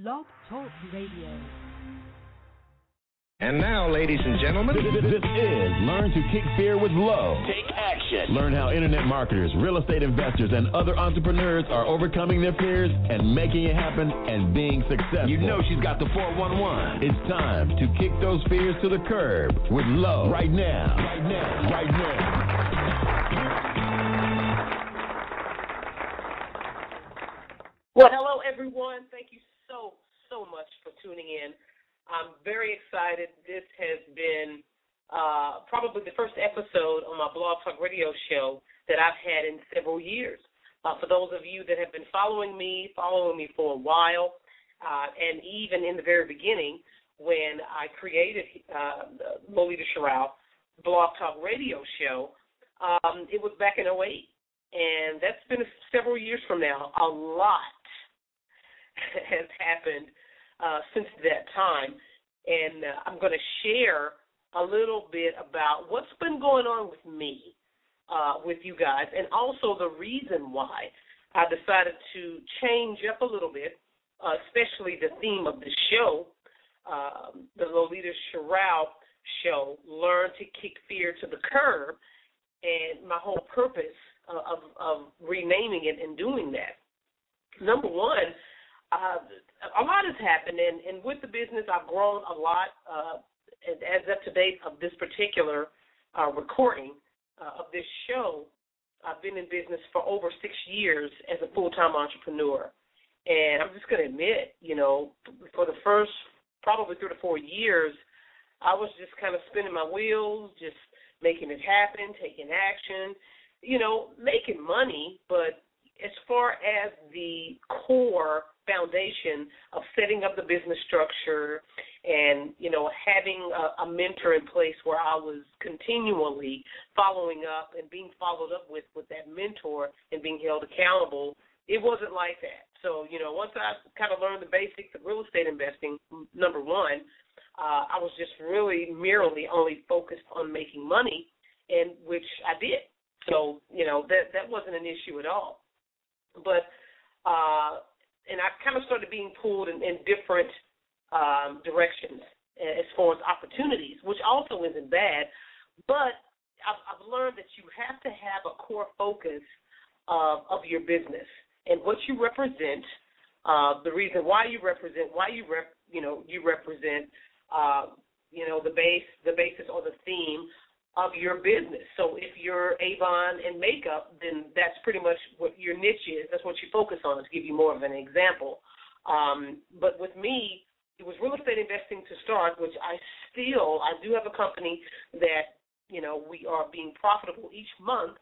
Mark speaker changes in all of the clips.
Speaker 1: Blog Talk Radio.
Speaker 2: And now, ladies and gentlemen,
Speaker 3: this is Learn to Kick Fear with Low.
Speaker 4: Take action.
Speaker 3: Learn how internet marketers, real estate investors, and other entrepreneurs are overcoming their fears and making it happen and being successful.
Speaker 4: You know she's got the 411.
Speaker 3: It's time to kick those fears to the curb with Low right now. Right now.
Speaker 5: Well, hello, everyone. Thank you so much for tuning in. I'm very excited. This has been probably the first episode on my Blog Talk Radio show that I've had in several years. For those of you that have been following me for a while, and even in the very beginning when I created Lolita Sherrill Blog Talk Radio show, it was back in 2008. And that's been several years from now. A lot has happened since that time. And I'm going to share a little bit about what's been going on with me, with you guys, and also the reason why I decided to change up a little bit, especially the theme of the show, the Lolita Sherrill show, Learn to Kick Fear to the Curb, and my whole purpose of renaming it and doing that. Number one, a lot has happened, and with the business, I've grown a lot. As up to date of this particular recording of this show, I've been in business for over 6 years as a full-time entrepreneur. And I'm just going to admit, for the first probably 3 to 4 years, I was just kind of spinning my wheels, just making it happen, taking action, making money, but as far as the core foundation of setting up the business structure and, having a mentor in place where I was continually following up and being followed up with that mentor and being held accountable, it wasn't like that. So, once I kind of learned the basics of real estate investing, number one, I was just really merely only focused on making money, and which I did. So, that wasn't an issue at all. But, and I kind of started being pulled in different directions as far as opportunities, which also isn't bad. But I've learned that you have to have a core focus of your business and what you represent, the reason why you represent, the basis or the theme of your business. So if you're Avon and makeup, then that's pretty much what your niche is. That's what you focus on, to give you more of an example. But with me, it was real estate investing to start, which I do have a company that, we are being profitable each month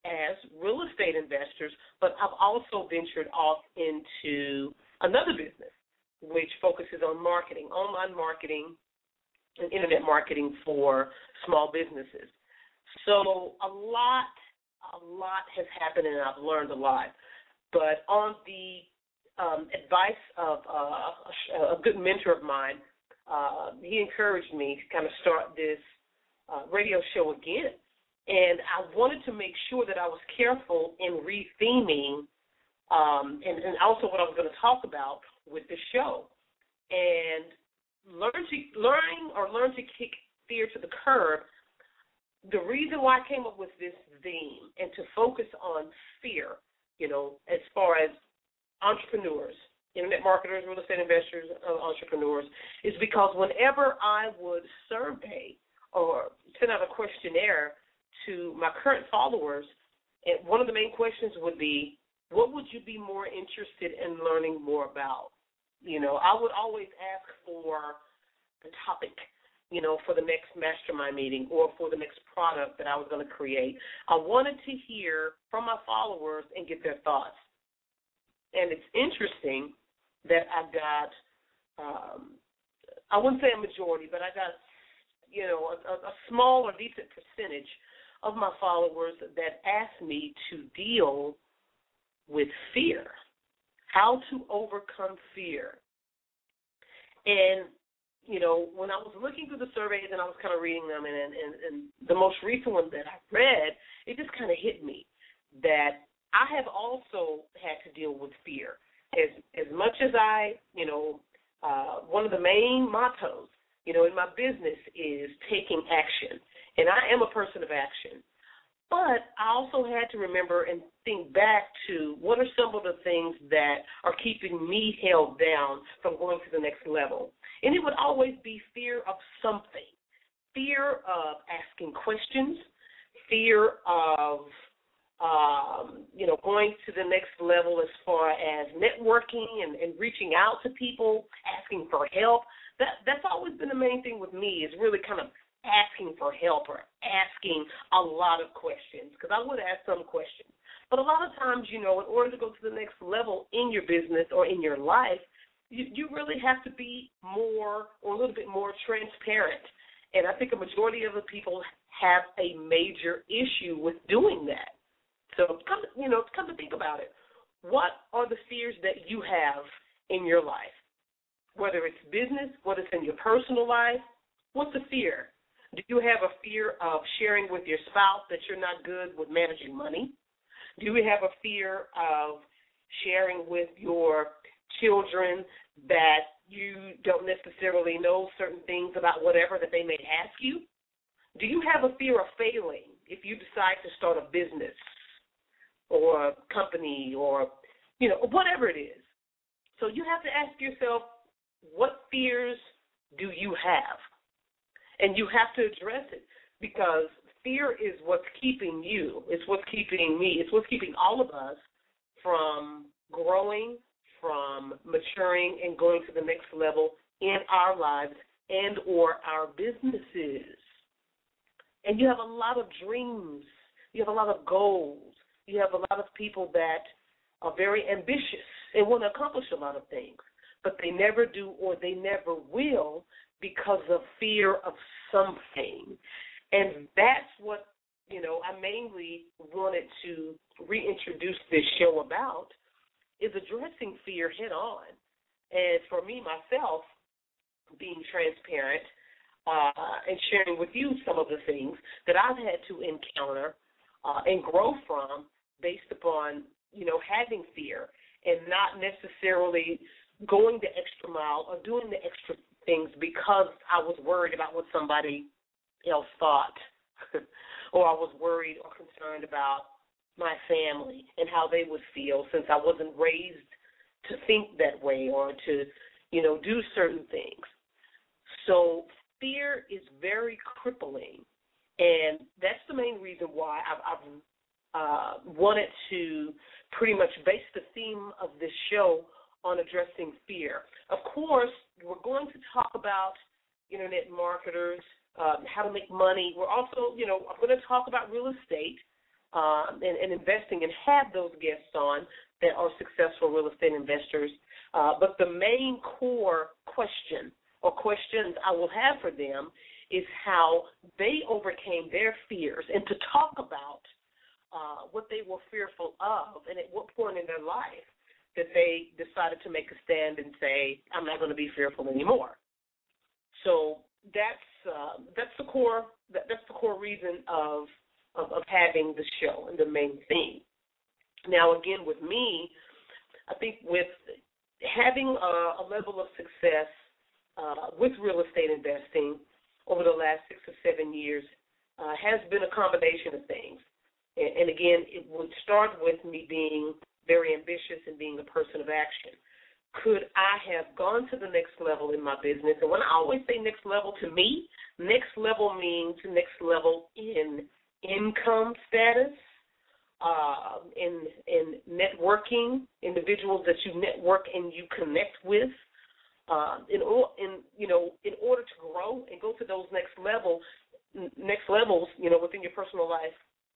Speaker 5: as real estate investors, but I've also ventured off into another business, which focuses on marketing, online marketing, and internet marketing for small businesses. So a lot has happened, and I've learned a lot. But on the advice of a good mentor of mine, he encouraged me to kind of start this radio show again. And I wanted to make sure that I was careful in retheming and also what I was going to talk about with the show. And learn to kick fear to the curb. The reason why I came up with this theme and to focus on fear, as far as entrepreneurs, internet marketers, real estate investors, entrepreneurs, is because whenever I would survey or send out a questionnaire to my current followers, and one of the main questions would be, what would you be more interested in learning more about? I would always ask for the topic, for the next mastermind meeting or for the next product that I was going to create. I wanted to hear from my followers and get their thoughts. And it's interesting that I got, I wouldn't say a majority, but I got, a small or decent percentage of my followers that asked me to deal with fear, how to overcome fear. And, when I was looking through the surveys and I was kind of reading them, and the most recent one that I read, it just kind of hit me that I have also had to deal with fear. as much as I, one of the main mottos, in my business is taking action. And I am a person of action. But I also had to remember and think back to what are some of the things that are keeping me held down from going to the next level. And it would always be fear of something, fear of asking questions, fear of, going to the next level as far as networking and reaching out to people, asking for help. That's always been the main thing with me, is really kind of asking for help or asking a lot of questions, because I would ask some questions. But a lot of times, in order to go to the next level in your business or in your life, you really have to be more or a little bit more transparent. And I think a majority of the people have a major issue with doing that. So, come to think about it, what are the fears that you have in your life? Whether it's business, whether it's in your personal life, what's the fear? Do you have a fear of sharing with your spouse that you're not good with managing money? Do you have a fear of sharing with your children that you don't necessarily know certain things about whatever that they may ask you? Do you have a fear of failing if you decide to start a business or a company or, whatever it is? So you have to ask yourself, what fears do you have? And you have to address it, because fear is what's keeping you. It's what's keeping me. It's what's keeping all of us from growing, from maturing, and going to the next level in our lives and or our businesses. And you have a lot of dreams. You have a lot of goals. You have a lot of people that are very ambitious and want to accomplish a lot of things, but they never do or they never will because of fear of something. And that's what, I mainly wanted to reintroduce this show about, is addressing fear head on. And for me, myself, being transparent and sharing with you some of the things that I've had to encounter and grow from based upon, having fear and not necessarily going the extra mile or doing the extra things because I was worried about what somebody else thought or I was worried or concerned about my family and how they would feel, since I wasn't raised to think that way or to, do certain things. So fear is very crippling, and that's the main reason why I've wanted to pretty much base the theme of this show on addressing fear. Of course, we're going to talk about internet marketers, how to make money. We're also, I'm going to talk about real estate and investing, and have those guests on that are successful real estate investors. But the main core question or questions I will have for them is how they overcame their fears, and to talk about what they were fearful of and at what point in their life that they decided to make a stand and say, I'm not going to be fearful anymore. So that's the core reason of having the show and the main theme. Now, again, with me, I think with having a level of success with real estate investing over the last 6 or 7 years has been a combination of things. And again, it would start with me being very ambitious and being a person of action. Could I have gone to the next level in my business? And when I always say next level, to me, next level means next level in income status, in networking, individuals that you network and you connect with. In order to grow and go to those next levels, within your personal life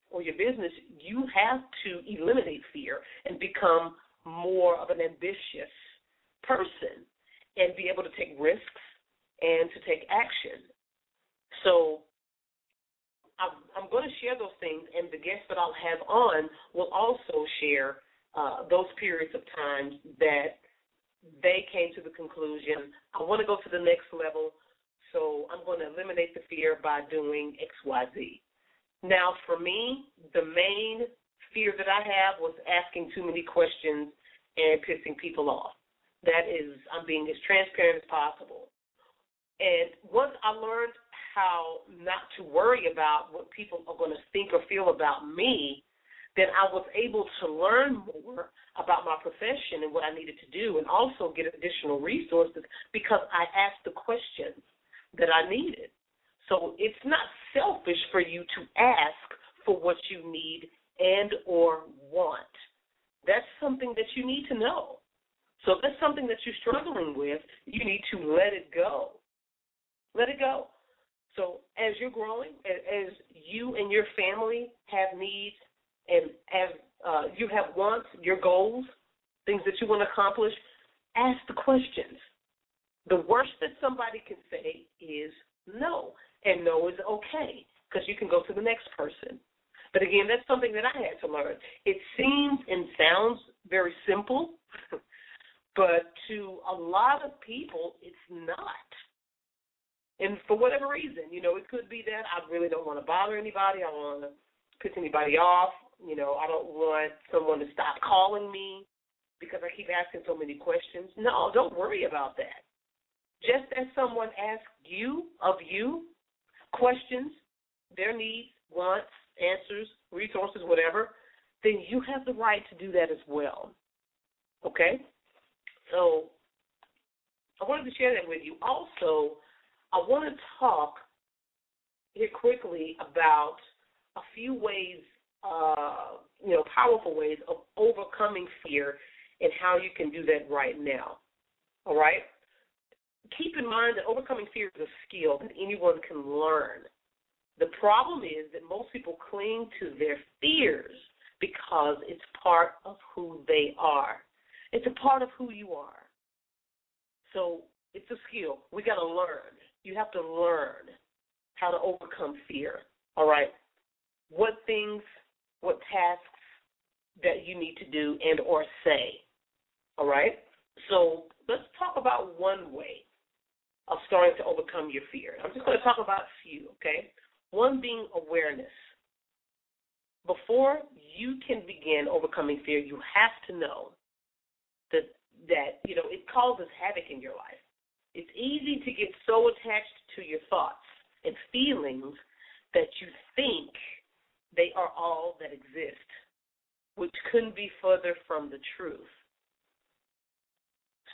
Speaker 5: or your business, you have to eliminate fear and become more of an ambitious person and be able to take risks and to take action. So I'm going to share those things, and the guests that I'll have on will also share those periods of time that they came to the conclusion, I want to go to the next level, so I'm going to eliminate the fear by doing X, Y, Z. Now, for me, the main fear that I have was asking too many questions and pissing people off. That is, I'm being as transparent as possible. And once I learned how not to worry about what people are going to think or feel about me, then I was able to learn more about my profession and what I needed to do, and also get additional resources because I asked the questions that I needed. So it's not selfish for you to ask for what you need and or want. That's something that you need to know. So if that's something that you're struggling with, you need to let it go. Let it go. So as you're growing, as you and your family have needs, and as you have wants, your goals, things that you want to accomplish, ask the questions. The worst that somebody can say is no, and no is okay because you can go to the next person. But again, that's something that I had to learn. It seems and sounds very simple, but to a lot of people, it's not. And for whatever reason, it could be that I really don't want to bother anybody. I don't want to piss anybody off. I don't want someone to stop calling me because I keep asking so many questions. No, don't worry about that. Just as someone asks you, questions, their needs, wants, answers, resources, whatever, then you have the right to do that as well. Okay? So I wanted to share that with you. Also, I want to talk here quickly about a few ways, powerful ways of overcoming fear and how you can do that right now. All right? Keep in mind that overcoming fear is a skill that anyone can learn. The problem is that most people cling to their fears because it's part of who they are. It's a part of who you are. So it's a skill. We got to learn. You have to learn how to overcome fear, all right? What things, what tasks that you need to do and or say, all right? So let's talk about one way of starting to overcome your fear. I'm just going to talk about a few, okay? One being awareness. Before you can begin overcoming fear, you have to know that it causes havoc in your life. It's easy to get so attached to your thoughts and feelings that you think they are all that exist, which couldn't be further from the truth.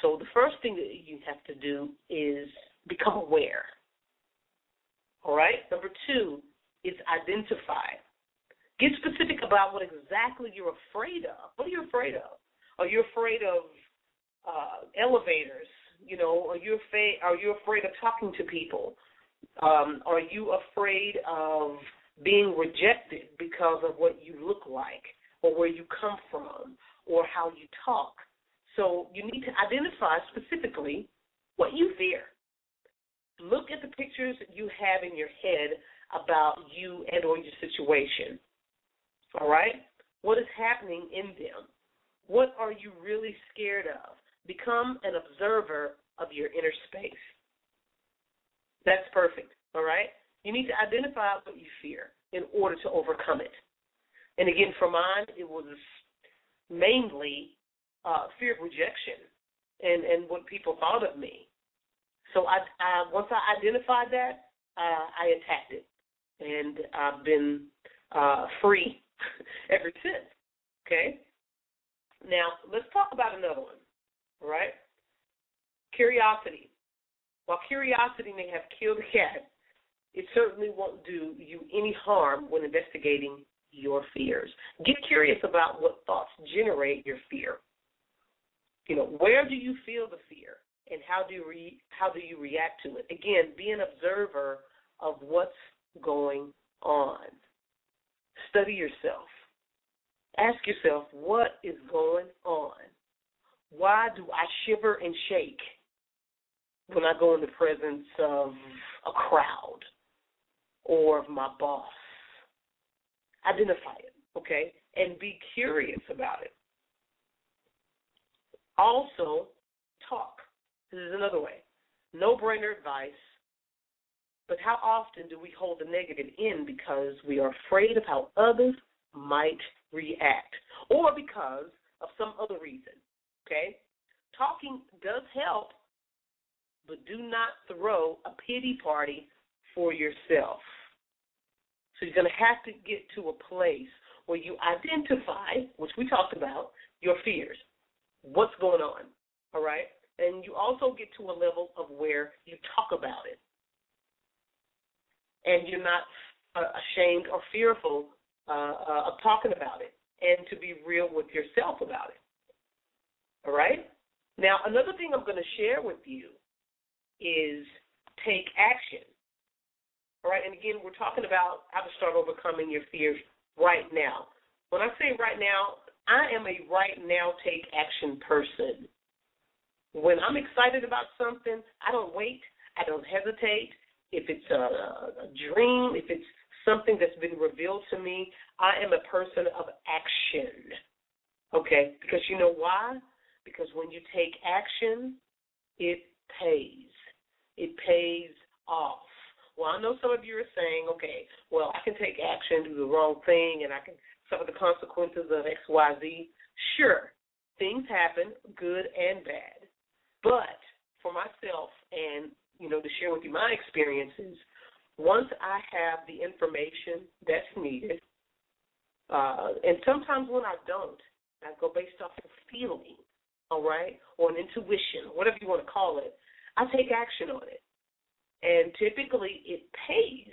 Speaker 5: So the first thing that you have to do is become aware. All right? Number 2 is identify. Get specific about what exactly you're afraid of. What are you afraid of? Are you afraid of elevators? Are you afraid of talking to people? Are you afraid of being rejected because of what you look like or where you come from or how you talk? So you need to identify specifically what you fear. Look at the pictures you have in your head about you and or your situation. All right? What is happening in them? What are you really scared of? Become an observer of your inner space. That's perfect, all right? You need to identify what you fear in order to overcome it. And again, for mine, it was mainly fear of rejection and what people thought of me. So once I identified that, I attacked it, and I've been free ever since, okay? Now, let's talk about another one, all right? Curiosity. While curiosity may have killed a cat, it certainly won't do you any harm when investigating your fears. Get curious about what thoughts generate your fear. Where do you feel the fear, and how do you react to it? Again, be an observer of what's going on. Study yourself. Ask yourself, what is going on? Why do I shiver and shake when I go in the presence of a crowd or of my boss? Identify it, okay? And be curious about it. Also, talk. This is another way. No-brainer advice. But how often do we hold the negative in because we are afraid of how others might react, or because of some other reason? okay? Talking does help, but do not throw a pity party for yourself. So you're going to have to get to a place where you identify, which we talked about, your fears, what's going on, all right? And you also get to a level of where you talk about it. And you're not ashamed or fearful of talking about it, and to be real with yourself about it, all right? Now, another thing I'm going to share with you is take action, all right? And again, we're talking about how to start overcoming your fears right now. When I say right now, I am a right now take action person. When I'm excited about something, I don't wait. I don't hesitate. If it's a dream, if it's something that's been revealed to me, I am a person of action, okay? Because you know why? Because when you take action, it pays. It pays off. Well, I know some of you are saying, okay, well, I can take action, do the wrong thing, and I can suffer the consequences of X, Y, Z. Sure, things happen, good and bad. But for myself and, to share with you my experiences, once I have the information that's needed, and sometimes when I don't, I go based off of feeling, all right, or an intuition, whatever you want to call it, I take action on it. And typically it pays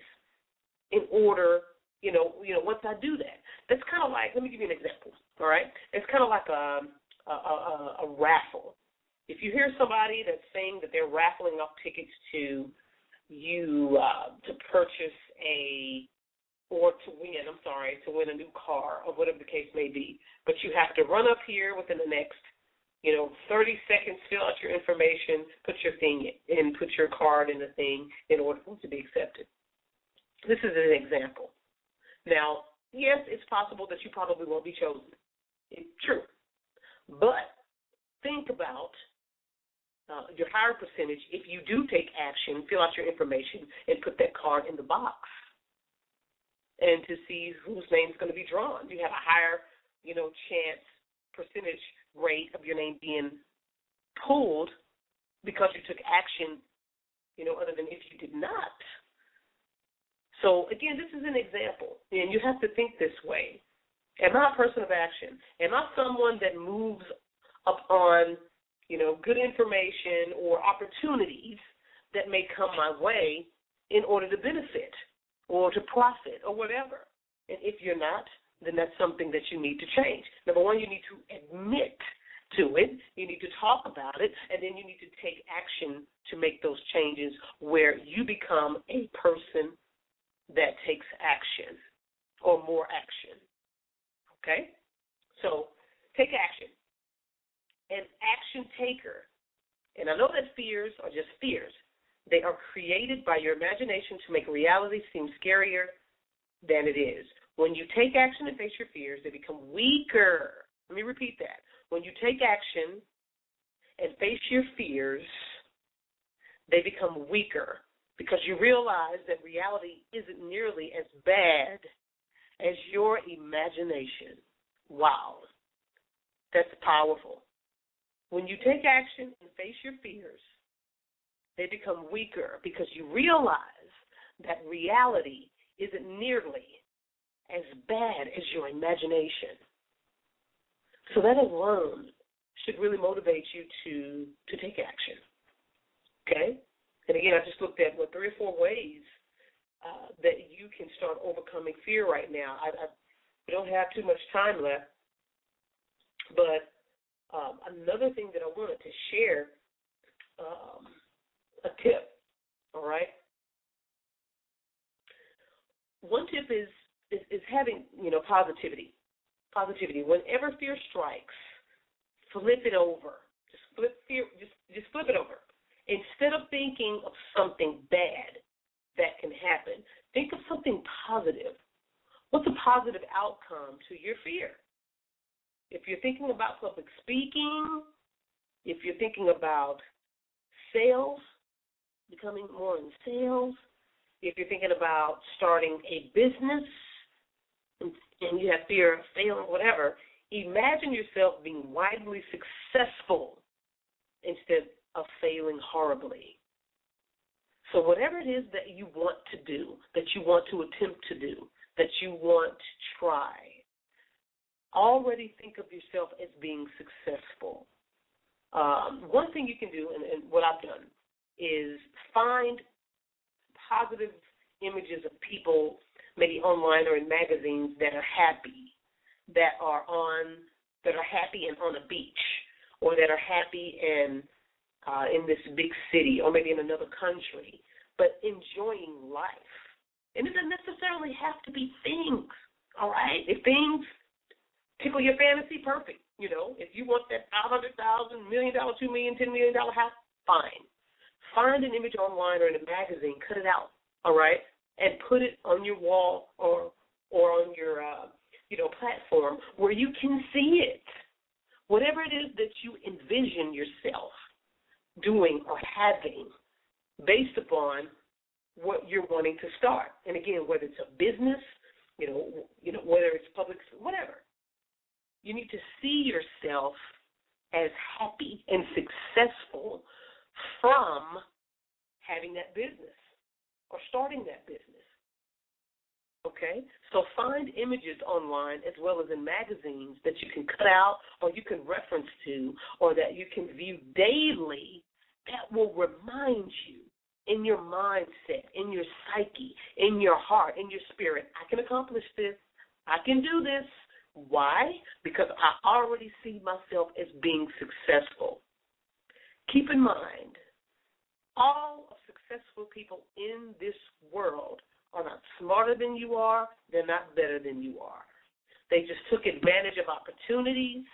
Speaker 5: in order, once I do that. That's kind of like, let me give you an example, all right? It's kind of like a raffle. If you hear somebody that's saying that they're raffling off tickets to you to purchase to win a new car or whatever the case may be, but you have to run up here within the next 30 seconds, fill out your information, put your thing in, put your card in the thing in order for it to be accepted. This is an example. Now, yes, it's possible that you probably won't be chosen. It's true. But think about your higher percentage if you do take action, fill out your information, and put that card in the box, and to see whose name is going to be drawn. You have a higher, chance, percentage rate of your name being pulled because you took action, other than if you did not. So, again, this is an example, and you have to think this way. Am I a person of action? Am I someone that moves upon, good information or opportunities that may come my way in order to benefit or to profit or whatever? And if you're not, then that's something that you need to change. Number one, you need to admit to it. You need to talk about it, and then you need to take action to make those changes where you become a person that takes action or more action. Okay? So take action. An action taker, and I know that fears are just fears. They are created by your imagination to make reality seem scarier than it is. When you take action and face your fears, they become weaker. Let me repeat that. When you take action and face your fears, they become weaker because you realize that reality isn't nearly as bad as your imagination. Wow, that's powerful. When you take action and face your fears, they become weaker because you realize that reality isn't nearly as bad as your imagination. So that alone should really motivate you to take action. Okay? And again, I just looked at 3 or 4 ways that you can start overcoming fear right now. I don't have too much time left, but another thing that I wanted to share, a tip, all right? One tip is having, positivity. Positivity. Whenever fear strikes, flip it over. Just flip it over. Instead of thinking of something bad that can happen, think of something positive. What's a positive outcome to your fear? If you're thinking about public speaking, if you're thinking about sales, becoming more in sales, if you're thinking about starting a business and you have fear of failing, whatever, Imagine yourself being widely successful instead of failing horribly. So whatever it is that you want to do, that you want to attempt to do, that you want to try, already think of yourself as being successful. One thing you can do, and what I've done, is find positive images of people, maybe online or in magazines, that are happy, that are happy and on a beach, or that are happy and in this big city, or maybe in another country, but enjoying life. And it doesn't necessarily have to be things, all right? If things tickle your fantasy, perfect. You know, if you want that $500,000, $1 million, $2 million, $10 million house, fine. Find an image online or in a magazine, cut it out, all right, and put it on your wall or on your platform where you can see it. Whatever it is that you envision yourself doing or having, based upon what you're wanting to start. And again, whether it's a business, whether it's public, whatever. You need to see yourself as happy and successful from having that business or starting that business. Okay? So find images online as well as in magazines that you can cut out or you can reference to or that you can view daily that will remind you in your mindset, in your psyche, in your heart, in your spirit, I can accomplish this. I can do this. Why? Because I already see myself as being successful. Keep in mind, all successful people in this world are not smarter than you are. They're not better than you are. They just took advantage of opportunities,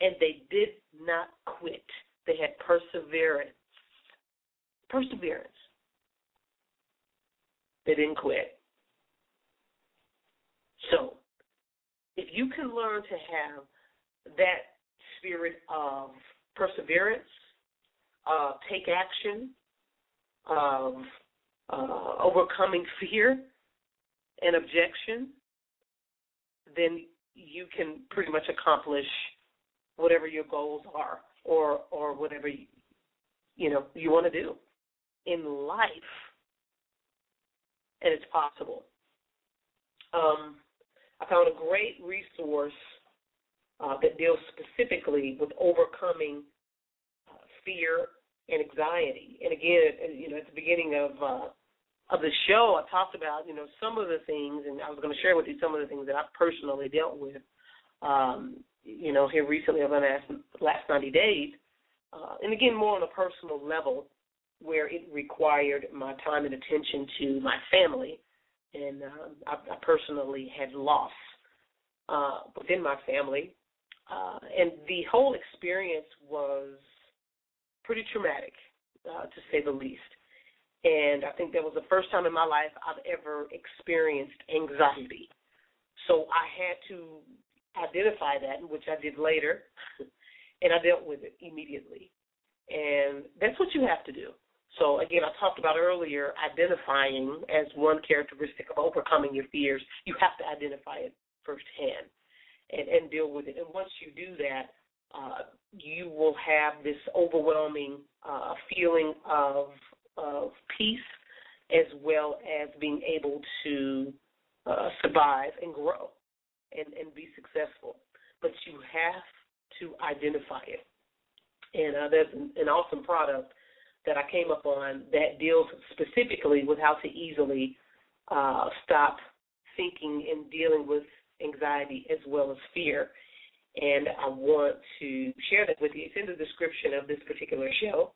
Speaker 5: and they did not quit. They had perseverance. They didn't quit. So, if you can learn to have that spirit of perseverance, take action, of overcoming fear and objection, then you can pretty much accomplish whatever your goals are or whatever you want to do in life, and it's possible. I found a great resource that deals specifically with overcoming fear and anxiety. And again, at the beginning of the show, I talked about, some of the things, and I was going to share with you some of the things that I've personally dealt with, here recently over the last 90 days. And again, more on a personal level where it required my time and attention to my family. And I personally had loss within my family. And the whole experience was pretty traumatic, to say the least. And I think that was the first time in my life I've ever experienced anxiety. So I had to identify that, which I did later, and I dealt with it immediately. And that's what you have to do. So, again, I talked about earlier identifying as one characteristic of overcoming your fears. You have to identify it firsthand and deal with it. And once you do that, you will have this overwhelming feeling of peace as well as being able to survive and grow and be successful. But you have to identify it. And there's an awesome product that I came up on that deals specifically with how to easily stop thinking and dealing with anxiety as well as fear. And I want to share that with you. It's in the description of this particular show.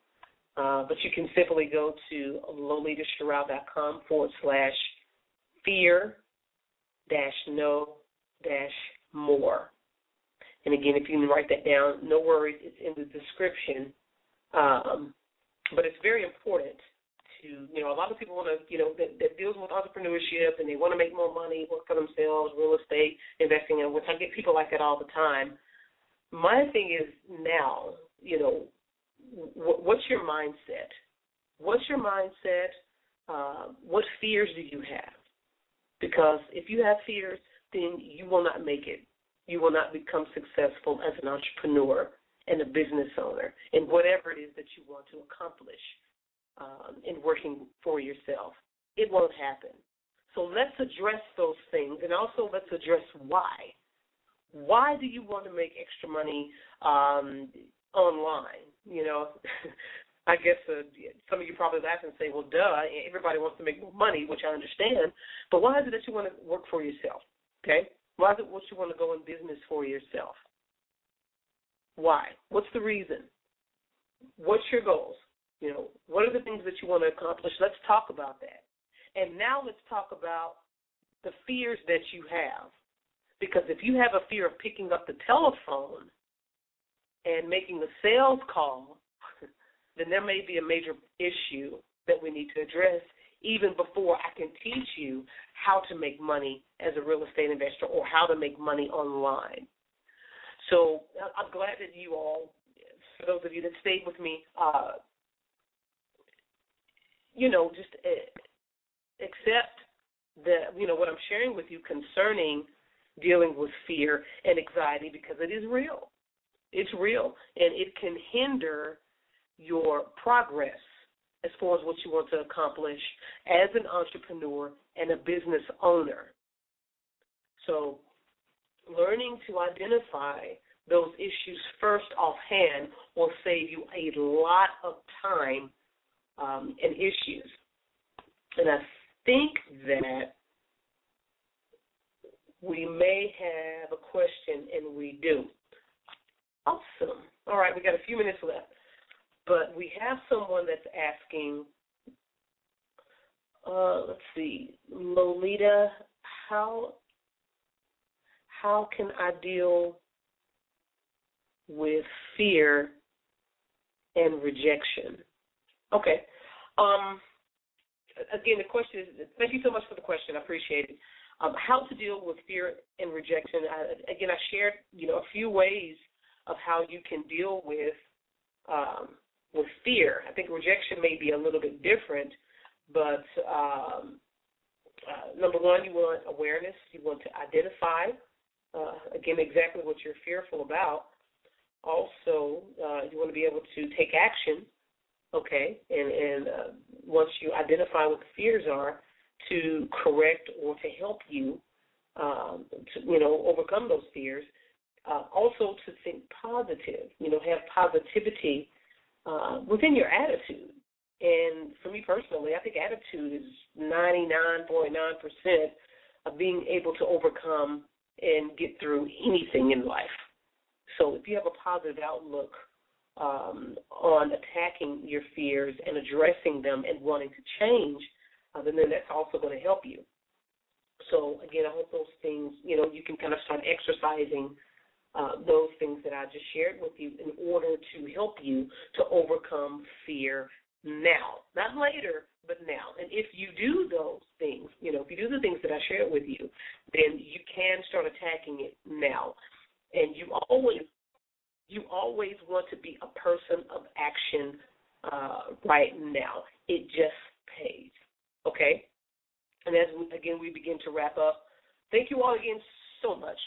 Speaker 5: But you can simply go to lolitastrowell.com/fear-no-more. And again, if you can write that down, no worries, it's in the description. But it's very important to, a lot of people want to, that deals with entrepreneurship and they want to make more money, work for themselves, real estate, investing in, which I get people like that all the time. My thing is now, what's your mindset? What's your mindset? What fears do you have? Because if you have fears, then you will not make it. you will not become successful as an entrepreneur and a business owner in whatever it is that you want to accomplish in working for yourself. It won't happen. So let's address those things, and also let's address why. Why do you want to make extra money online? You know, I guess some of you probably laugh and say, well, duh, everybody wants to make more money, which I understand, but why is it that you want to work for yourself, okay? Why is it what you want to go in business for yourself? Why? What's the reason? What's your goals? You know, what are the things that you want to accomplish? Let's talk about that. And now let's talk about the fears that you have. Because if you have a fear of picking up the telephone and making a sales call, then there may be a major issue that we need to address even before I can teach you how to make money as a real estate investor or how to make money online. So I'm glad that you all, for those of you that stayed with me, just accept that, what I'm sharing with you concerning dealing with fear and anxiety, because it is real. It's real, and it can hinder your progress as far as what you want to accomplish as an entrepreneur and a business owner. So learning to identify those issues first offhand will save you a lot of time and issues. And I think that we may have a question, and we do. Awesome. All right, we got a few minutes left. But we have someone that's asking, let's see, Lolita, how can I deal with fear and rejection? Okay. Again, the question is, thank you so much for the question. I appreciate it. How to deal with fear and rejection. I shared, a few ways of how you can deal with fear. I think rejection may be a little bit different, but number one, you want awareness. You want to identify, again, exactly what you're fearful about. Also, you want to be able to take action, okay, and once you identify what the fears are, to correct or to help you, overcome those fears. Also to think positive, have positivity within your attitude. And for me personally, I think attitude is 99.9% of being able to overcome and get through anything in life. So if you have a positive outlook on attacking your fears and addressing them and wanting to change, then that's also going to help you. So, again, I hope those things, you can kind of start exercising those things that I just shared with you in order to help you to overcome fear now. Not later, but now. And if you do those things, if you do the things that I shared with you, then you can start attacking it now. And you always want to be a person of action right now. It just pays, okay? And as, we begin to wrap up, thank you all again so much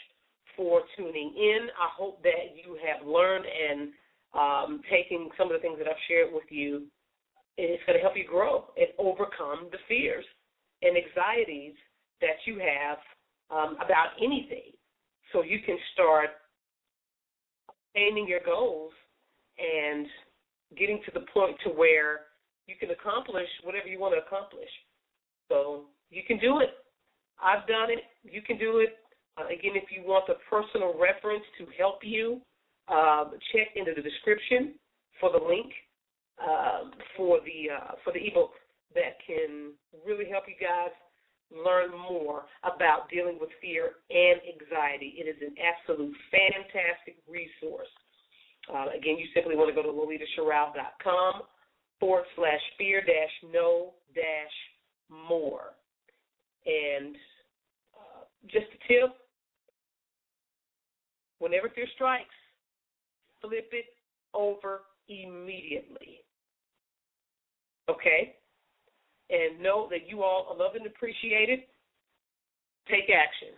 Speaker 5: for tuning in. I hope that you have learned and taken some of the things that I've shared with you. It's going to help you grow and overcome the fears and anxieties that you have about anything, so you can start aiming your goals and getting to the point to where you can accomplish whatever you want to accomplish. So you can do it. I've done it. You can do it. Again, if you want a personal reference to help you, check into the description for the link for the ebook that can really help you guys learn more about dealing with fear and anxiety. It is an absolute fantastic resource. Again, you simply want to go to lolitasherrell.com/fear-no-more. And just a tip, whenever fear strikes, flip it over immediately. Okay? And know that you all are loved and appreciated. Take action.